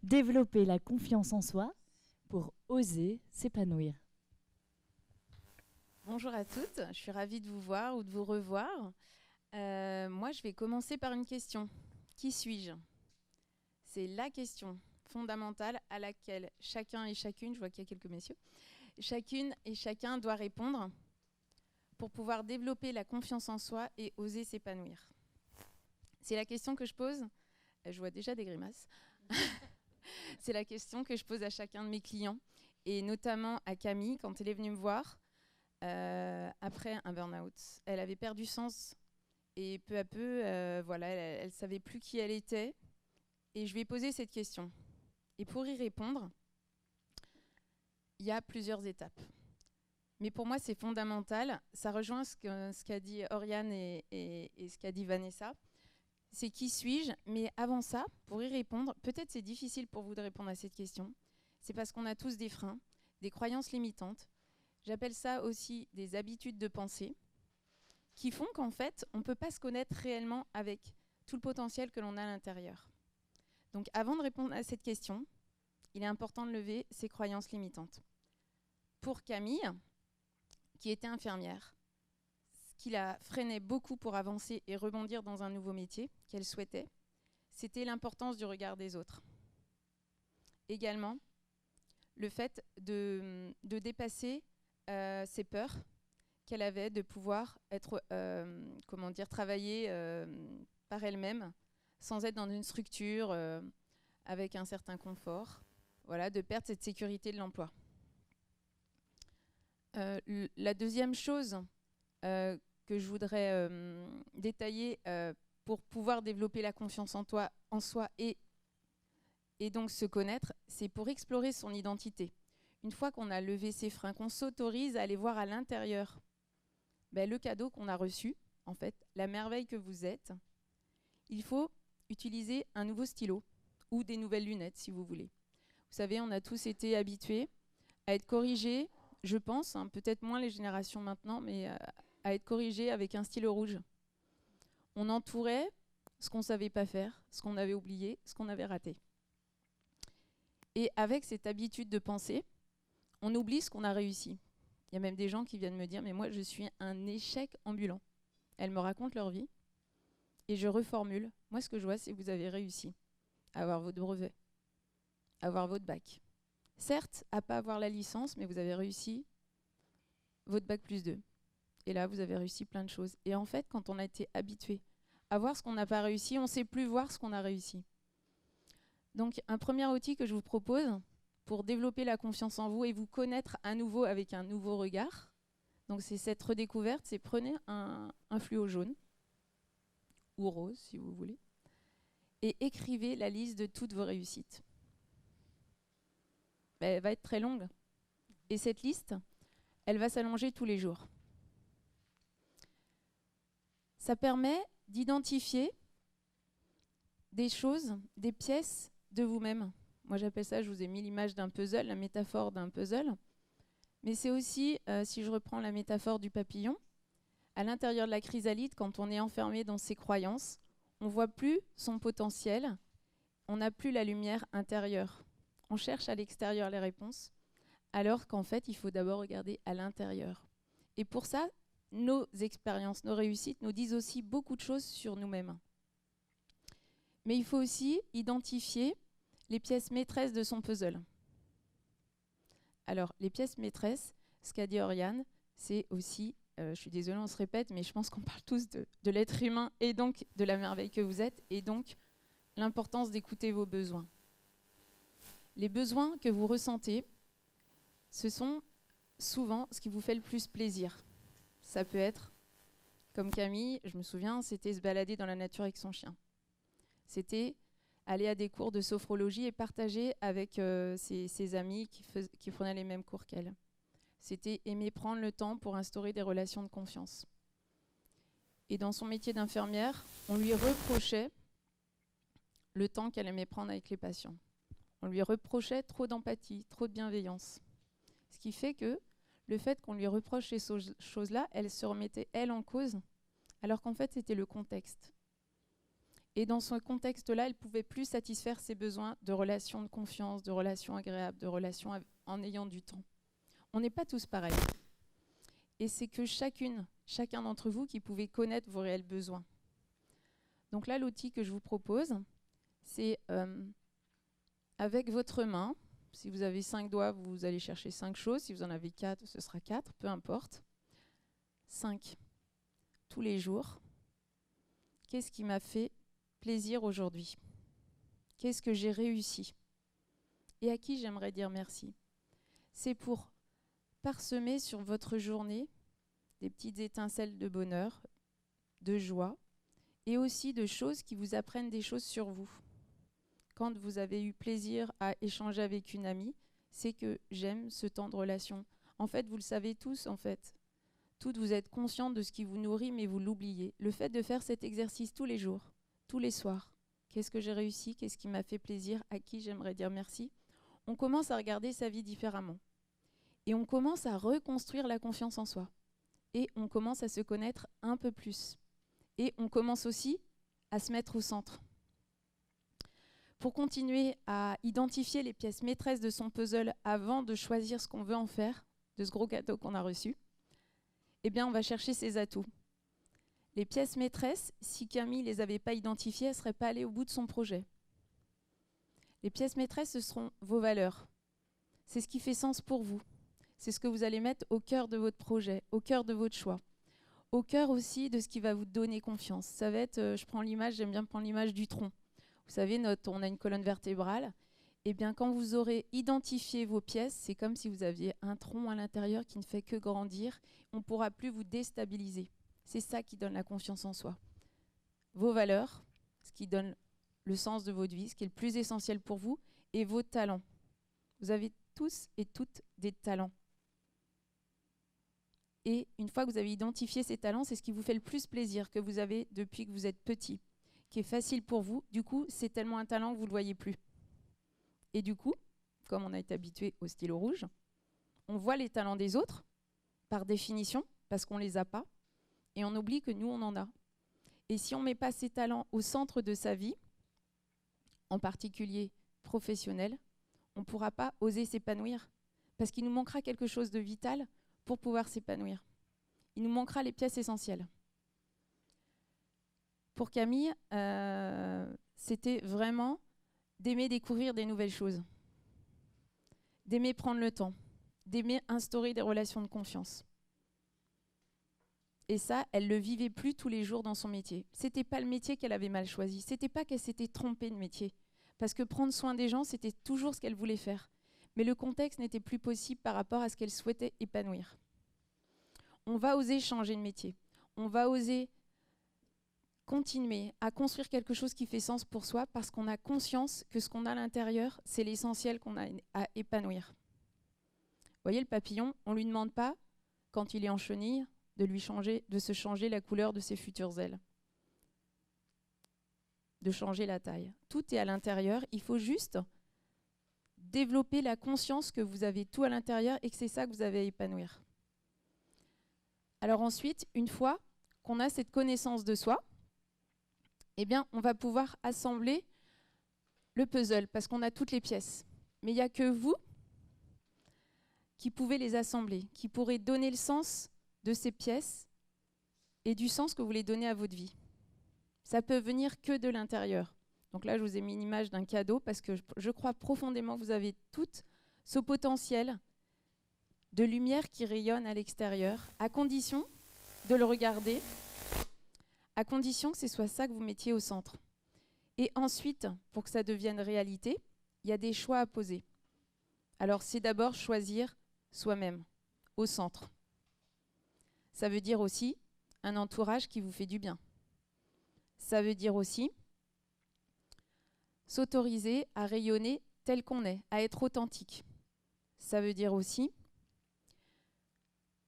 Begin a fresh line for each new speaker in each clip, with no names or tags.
Développer la confiance en soi pour oser s'épanouir.
Bonjour à toutes, je suis ravie de vous voir ou de vous revoir. Moi, je vais commencer par une question. Qui suis-je? C'est la question fondamentale à laquelle chacun et chacune, je vois qu'il y a quelques messieurs, chacune et chacun doit répondre pour pouvoir développer la confiance en soi et oser s'épanouir. C'est la question que je pose, je vois déjà des grimaces, c'est la question que je pose à chacun de mes clients et notamment à Camille quand elle est venue me voir. Après un burn-out, elle avait perdu sens et peu à peu, voilà, elle savait plus qui elle était. Et je lui ai posé cette question. Et pour y répondre, il y a plusieurs étapes. Mais pour moi, c'est fondamental. Ça rejoint ce qu'a dit Oriane et ce qu'a dit Vanessa. C'est qui suis-je? Mais avant ça, pour y répondre, peut-être c'est difficile pour vous de répondre à cette question. C'est parce qu'on a tous des freins, des croyances limitantes. J'appelle ça aussi des habitudes de pensée qui font qu'en fait, on ne peut pas se connaître réellement avec tout le potentiel que l'on a à l'intérieur. Donc avant de répondre à cette question, il est important de lever ces croyances limitantes. Pour Camille, qui était infirmière, ce qui la freinait beaucoup pour avancer et rebondir dans un nouveau métier qu'elle souhaitait, c'était l'importance du regard des autres. Également, le fait de dépasser ses peurs qu'elle avait de pouvoir être, travailler par elle-même sans être dans une structure avec un certain confort, voilà, de perdre cette sécurité de l'emploi. La deuxième chose que je voudrais détailler pour pouvoir développer la confiance en soi et donc se connaître, c'est pour explorer son identité. Une fois qu'on a levé ses freins, qu'on s'autorise à aller voir à l'intérieur le cadeau qu'on a reçu, en fait, la merveille que vous êtes, il faut utiliser un nouveau stylo ou des nouvelles lunettes, si vous voulez. Vous savez, on a tous été habitués à être corrigés, je pense, peut-être moins les générations maintenant, mais à être corrigés avec un stylo rouge. On entourait ce qu'on ne savait pas faire, ce qu'on avait oublié, ce qu'on avait raté. Et avec cette habitude de penser, on oublie ce qu'on a réussi. Il y a même des gens qui viennent me dire « mais moi, je suis un échec ambulant ». Elles me racontent leur vie et je reformule. Moi, ce que je vois, c'est que vous avez réussi à avoir votre brevet, à avoir votre bac. Certes, à ne pas avoir la licence, mais vous avez réussi votre bac +2. Et là, vous avez réussi plein de choses. Et en fait, quand on a été habitué à voir ce qu'on n'a pas réussi, on ne sait plus voir ce qu'on a réussi. Donc, un premier outil que je vous propose pour développer la confiance en vous et vous connaître à nouveau avec un nouveau regard, donc c'est cette redécouverte, c'est prenez un fluo jaune, ou rose si vous voulez, et écrivez la liste de toutes vos réussites. Elle va être très longue. Et cette liste, elle va s'allonger tous les jours. Ça permet d'identifier des choses, des pièces de vous-même. Moi j'appelle ça, je vous ai mis l'image d'un puzzle, la métaphore d'un puzzle. Mais c'est aussi, si je reprends la métaphore du papillon, à l'intérieur de la chrysalide, quand on est enfermé dans ses croyances, on ne voit plus son potentiel, on n'a plus la lumière intérieure. On cherche à l'extérieur les réponses, alors qu'en fait, il faut d'abord regarder à l'intérieur. Et pour ça, nos expériences, nos réussites nous disent aussi beaucoup de choses sur nous-mêmes. Mais il faut aussi identifier les pièces maîtresses de son puzzle. Alors, les pièces maîtresses, ce qu'a dit Oriane, c'est aussi, je suis désolée, on se répète, mais je pense qu'on parle tous de l'être humain et donc de la merveille que vous êtes, et donc l'importance d'écouter vos besoins. Les besoins que vous ressentez, ce sont souvent ce qui vous fait le plus plaisir. Ça peut être, comme Camille, je me souviens, c'était se balader dans la nature avec son chien. C'était aller à des cours de sophrologie et partager avec ses amis qui prenaient les mêmes cours qu'elle. C'était aimer prendre le temps pour instaurer des relations de confiance. Et dans son métier d'infirmière, on lui reprochait le temps qu'elle aimait prendre avec les patients. On lui reprochait trop d'empathie, trop de bienveillance. Ce qui fait que le fait qu'on lui reproche ces choses-là, elle se remettait, elle, en cause, alors qu'en fait, c'était le contexte. Et dans ce contexte-là, elle ne pouvait plus satisfaire ses besoins de relations de confiance, de relations agréables, de relations en ayant du temps. On n'est pas tous pareils. Et c'est que chacun d'entre vous qui pouvez connaître vos réels besoins. Donc là, l'outil que je vous propose, c'est avec votre main. Si vous avez 5 doigts, vous allez chercher 5 choses. Si vous en avez 4, ce sera 4, peu importe. 5. Tous les jours. Qu'est-ce qui m'a fait plaisir aujourd'hui? Qu'est-ce que j'ai réussi? Et à qui j'aimerais dire merci? C'est pour parsemer sur votre journée des petites étincelles de bonheur, de joie, et aussi de choses qui vous apprennent des choses sur vous. Quand vous avez eu plaisir à échanger avec une amie, c'est que j'aime ce temps de relation. En fait, vous le savez tous, en fait. Toutes, vous êtes conscients de ce qui vous nourrit, mais vous l'oubliez. Le fait de faire cet exercice tous les jours, tous les soirs, qu'est-ce que j'ai réussi, qu'est-ce qui m'a fait plaisir, à qui j'aimerais dire merci, on commence à regarder sa vie différemment. Et on commence à reconstruire la confiance en soi. Et on commence à se connaître un peu plus. Et on commence aussi à se mettre au centre. Pour continuer à identifier les pièces maîtresses de son puzzle avant de choisir ce qu'on veut en faire, de ce gros cadeau qu'on a reçu, eh bien, on va chercher ses atouts. Les pièces maîtresses, si Camille ne les avait pas identifiées, elle ne serait pas allée au bout de son projet. Les pièces maîtresses, ce seront vos valeurs. C'est ce qui fait sens pour vous. C'est ce que vous allez mettre au cœur de votre projet, au cœur de votre choix. Au cœur aussi de ce qui va vous donner confiance. Ça va être, je prends l'image, j'aime bien prendre l'image du tronc. Vous savez, on a une colonne vertébrale. Eh bien, quand vous aurez identifié vos pièces, c'est comme si vous aviez un tronc à l'intérieur qui ne fait que grandir. On ne pourra plus vous déstabiliser. C'est ça qui donne la confiance en soi. Vos valeurs, ce qui donne le sens de votre vie, ce qui est le plus essentiel pour vous, et vos talents. Vous avez tous et toutes des talents. Et une fois que vous avez identifié ces talents, c'est ce qui vous fait le plus plaisir, que vous avez depuis que vous êtes petit, qui est facile pour vous. Du coup, c'est tellement un talent que vous ne le voyez plus. Et du coup, comme on a été habitué au stylo rouge, on voit les talents des autres, par définition, parce qu'on ne les a pas, et on oublie que nous, on en a. Et si on ne met pas ces talents au centre de sa vie, en particulier professionnel, on ne pourra pas oser s'épanouir, parce qu'il nous manquera quelque chose de vital pour pouvoir s'épanouir. Il nous manquera les pièces essentielles. Pour Camille, c'était vraiment d'aimer découvrir des nouvelles choses, d'aimer prendre le temps, d'aimer instaurer des relations de confiance. Et ça, elle ne le vivait plus tous les jours dans son métier. Ce n'était pas le métier qu'elle avait mal choisi, ce n'était pas qu'elle s'était trompée de métier. Parce que prendre soin des gens, c'était toujours ce qu'elle voulait faire. Mais le contexte n'était plus possible par rapport à ce qu'elle souhaitait épanouir. On va oser changer de métier. On va oser continuer à construire quelque chose qui fait sens pour soi parce qu'on a conscience que ce qu'on a à l'intérieur, c'est l'essentiel qu'on a à épanouir. Vous voyez, le papillon, on ne lui demande pas, quand il est en chenille, de se changer la couleur de ses futures ailes, de changer la taille. Tout est à l'intérieur, il faut juste développer la conscience que vous avez tout à l'intérieur et que c'est ça que vous avez à épanouir. Alors ensuite, une fois qu'on a cette connaissance de soi, eh bien, on va pouvoir assembler le puzzle parce qu'on a toutes les pièces. Mais il n'y a que vous qui pouvez les assembler, qui pourrez donner le sens de ces pièces et du sens que vous voulez donner à votre vie. Ça peut venir que de l'intérieur. Donc là, je vous ai mis une image d'un cadeau parce que je crois profondément que vous avez tout ce potentiel de lumière qui rayonne à l'extérieur, à condition de le regarder, à condition que ce soit ça que vous mettiez au centre. Et ensuite, pour que ça devienne réalité, il y a des choix à poser. Alors, c'est d'abord choisir soi-même, au centre. Ça veut dire aussi un entourage qui vous fait du bien. Ça veut dire aussi s'autoriser à rayonner tel qu'on est, à être authentique. Ça veut dire aussi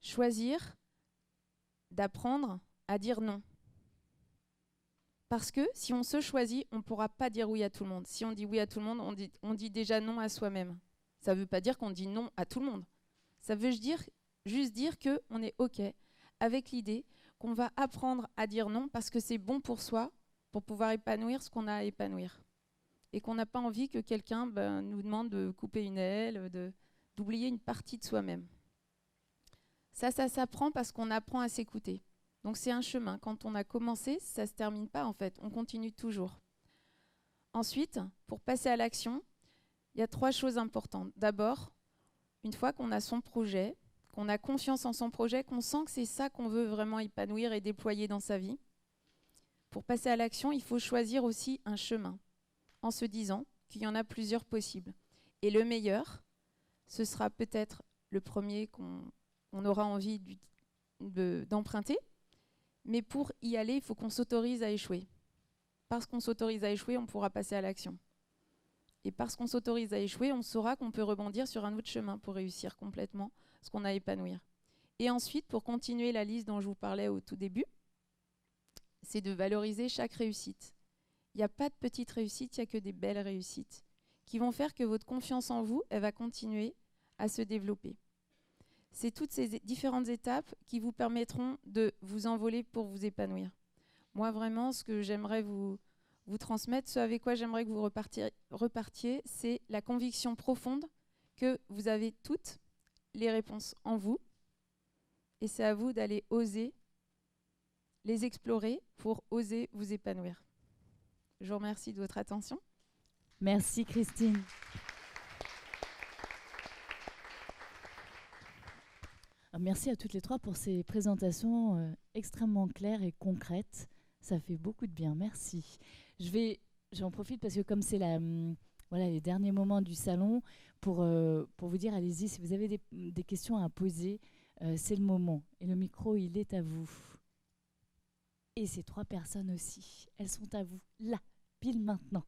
choisir d'apprendre à dire non. Parce que si on se choisit, on ne pourra pas dire oui à tout le monde. Si on dit oui à tout le monde, on dit déjà non à soi-même. Ça ne veut pas dire qu'on dit non à tout le monde. Ça veut juste dire qu'on est OK avec l'idée qu'on va apprendre à dire non parce que c'est bon pour soi pour pouvoir épanouir ce qu'on a à épanouir. Et qu'on n'a pas envie que quelqu'un nous demande de couper une aile, d'oublier une partie de soi-même. Ça s'apprend parce qu'on apprend à s'écouter. Donc c'est un chemin. Quand on a commencé, ça ne se termine pas en fait. On continue toujours. Ensuite, pour passer à l'action, il y a 3 choses importantes. D'abord, une fois qu'on a son projet, qu'on a confiance en son projet, qu'on sent que c'est ça qu'on veut vraiment épanouir et déployer dans sa vie, pour passer à l'action, il faut choisir aussi un chemin, en se disant qu'il y en a plusieurs possibles. Et le meilleur, ce sera peut-être le premier qu'on aura envie d'emprunter, mais pour y aller, il faut qu'on s'autorise à échouer. Parce qu'on s'autorise à échouer, on pourra passer à l'action. Et parce qu'on s'autorise à échouer, on saura qu'on peut rebondir sur un autre chemin pour réussir complètement ce qu'on a à épanouir. Et ensuite, pour continuer la liste dont je vous parlais au tout début, c'est de valoriser chaque réussite. Il n'y a pas de petites réussites, il n'y a que des belles réussites qui vont faire que votre confiance en vous, elle va continuer à se développer. C'est toutes ces différentes étapes qui vous permettront de vous envoler pour vous épanouir. Moi, vraiment, ce que j'aimerais vous transmettre, ce avec quoi j'aimerais que vous repartiez, c'est la conviction profonde que vous avez toutes les réponses en vous. Et c'est à vous d'aller oser les explorer pour oser vous épanouir. Je vous remercie de votre attention.
Merci Christine. Merci à toutes les 3 pour ces présentations extrêmement claires et concrètes. Ça fait beaucoup de bien, merci. J'en profite parce que comme c'est les derniers moments du salon, pour vous dire, allez-y, si vous avez des questions à poser, c'est le moment. Et le micro, il est à vous. Et ces 3 personnes aussi, elles sont à vous, là, pile maintenant.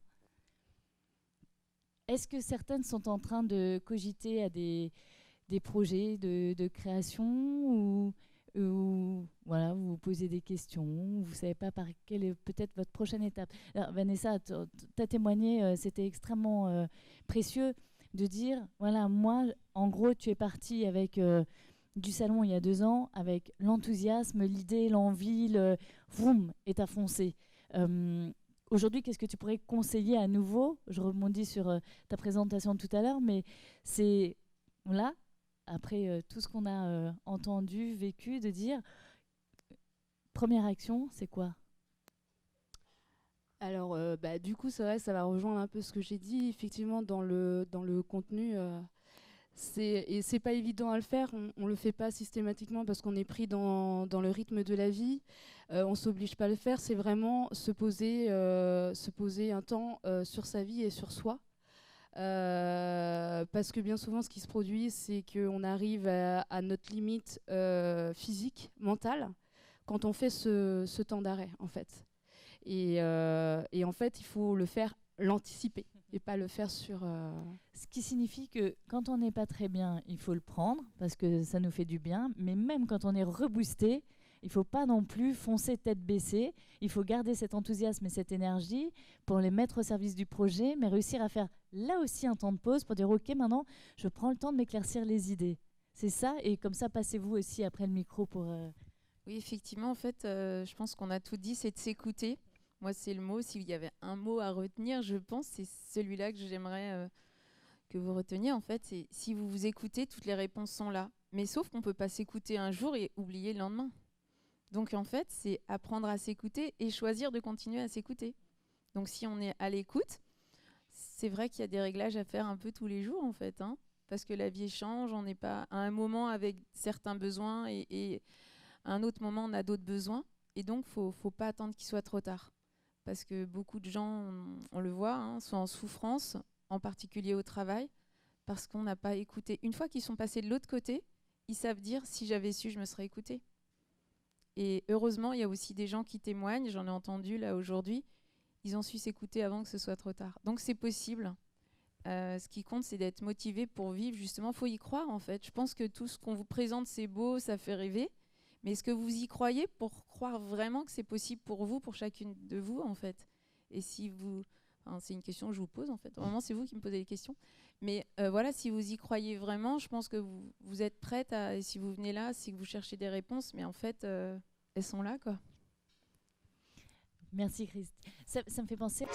Est-ce que certaines sont en train de cogiter à des projets de création ou voilà, vous vous posez des questions, vous ne savez pas par quelle est peut-être votre prochaine étape. Alors, Vanessa, tu as témoigné, c'était extrêmement précieux de dire, voilà, moi, en gros, tu es partie avec du salon il y a 2 ans, avec l'enthousiasme, l'idée, l'envie, vroom, et t'as foncé. Aujourd'hui, qu'est-ce que tu pourrais conseiller à nouveau? Je rebondis sur ta présentation tout à l'heure, mais c'est là, après tout ce qu'on a entendu, vécu, de dire, première action, c'est quoi?
Alors, du coup, c'est vrai, ça va rejoindre un peu ce que j'ai dit. Effectivement, dans le contenu, c'est pas évident à le faire. On le fait pas systématiquement parce qu'on est pris dans le rythme de la vie. On s'oblige pas à le faire. C'est vraiment se poser un temps sur sa vie et sur soi. Parce que bien souvent, ce qui se produit, c'est qu'on arrive à notre limite physique, mentale, quand on fait ce temps d'arrêt, en fait. Et en fait, il faut le faire, l'anticiper, et pas le faire sur...
Ce qui signifie que quand on n'est pas très bien, il faut le prendre, parce que ça nous fait du bien, mais même quand on est reboosté, il ne faut pas non plus foncer tête baissée. Il faut garder cet enthousiasme et cette énergie pour les mettre au service du projet, mais réussir à faire là aussi un temps de pause pour dire « Ok, maintenant, je prends le temps de m'éclaircir les idées ». C'est ça, et comme ça, passez-vous aussi après le micro pour...
Oui, effectivement, en fait, je pense qu'on a tout dit, c'est de s'écouter. Moi, c'est le mot, s'il y avait un mot à retenir, je pense, c'est celui-là que j'aimerais que vous reteniez. En fait, c'est si vous vous écoutez, toutes les réponses sont là. Mais sauf qu'on ne peut pas s'écouter un jour et oublier le lendemain. Donc, en fait, c'est apprendre à s'écouter et choisir de continuer à s'écouter. Donc, si on est à l'écoute, c'est vrai qu'il y a des réglages à faire un peu tous les jours, en fait, hein, parce que la vie change, on n'est pas à un moment avec certains besoins et à un autre moment, on a d'autres besoins. Et donc, il ne faut pas attendre qu'il soit trop tard. Parce que beaucoup de gens, on le voit, hein, sont en souffrance, en particulier au travail, parce qu'on n'a pas écouté. Une fois qu'ils sont passés de l'autre côté, ils savent dire « si j'avais su, je me serais écouté ». Et heureusement, il y a aussi des gens qui témoignent, j'en ai entendu là aujourd'hui, ils ont su s'écouter avant que ce soit trop tard. Donc c'est possible. Ce qui compte, c'est d'être motivé pour vivre. Justement, il faut y croire en fait. Je pense que tout ce qu'on vous présente, c'est beau, ça fait rêver. Mais est-ce que vous y croyez pour croire vraiment que c'est possible pour vous, pour chacune de vous, en fait? Et si vous... Enfin, c'est une question que je vous pose, en fait. Vraiment, c'est vous qui me posez les questions. Mais voilà, si vous y croyez vraiment, je pense que vous êtes prête à... Et si vous venez là, c'est que vous cherchez des réponses. Mais en fait, elles sont là, quoi.
Merci Christ. Ça me fait penser.